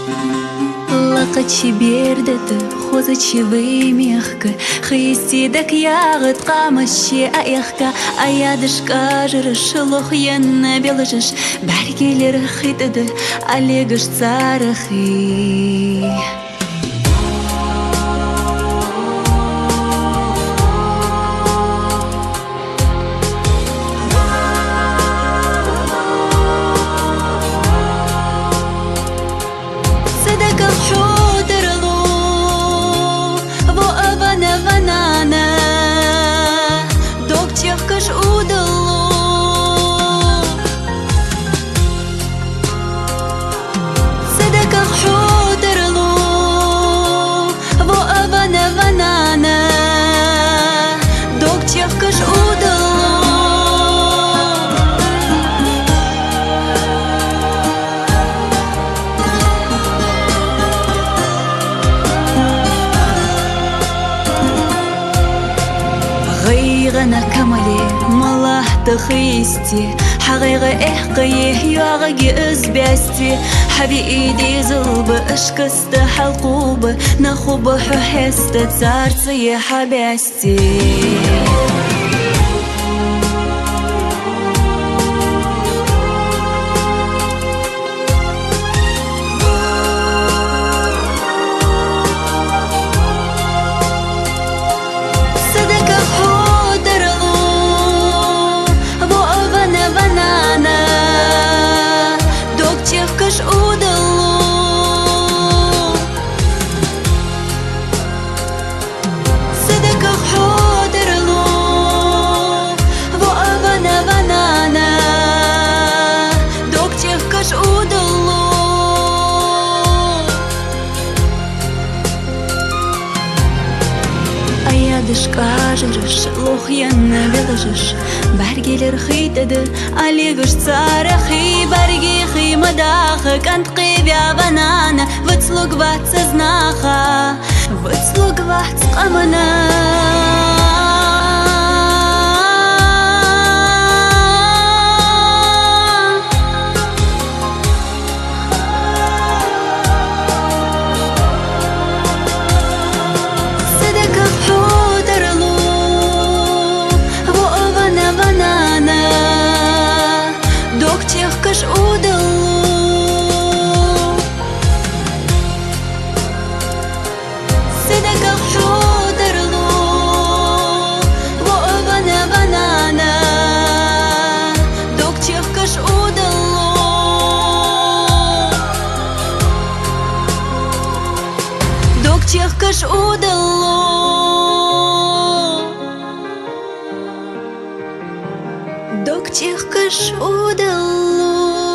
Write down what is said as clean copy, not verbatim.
Лақачи бердеді, хозачевый мягко, христидак ягыт қамаще аяққа, аядышқа жырыш, лохьянна белыжыш, бәргелер хитыды, алегыш царахи. غيغنا كمالي مالله تخيستي حقيقة إحقيه يواغي أزباستي حبي إيدي زلب أشكست حلقوب نخوب ححست تارتي حباستي Аядышқа жырыш, лохьянна белыжыш, бәргелер хитыды, алегыш царахи, бәрге химадахы, кантқи бябанана, выцлуг ватса знаха, выцлуг ватс қамана. Тех каш удало, док тех каш удало.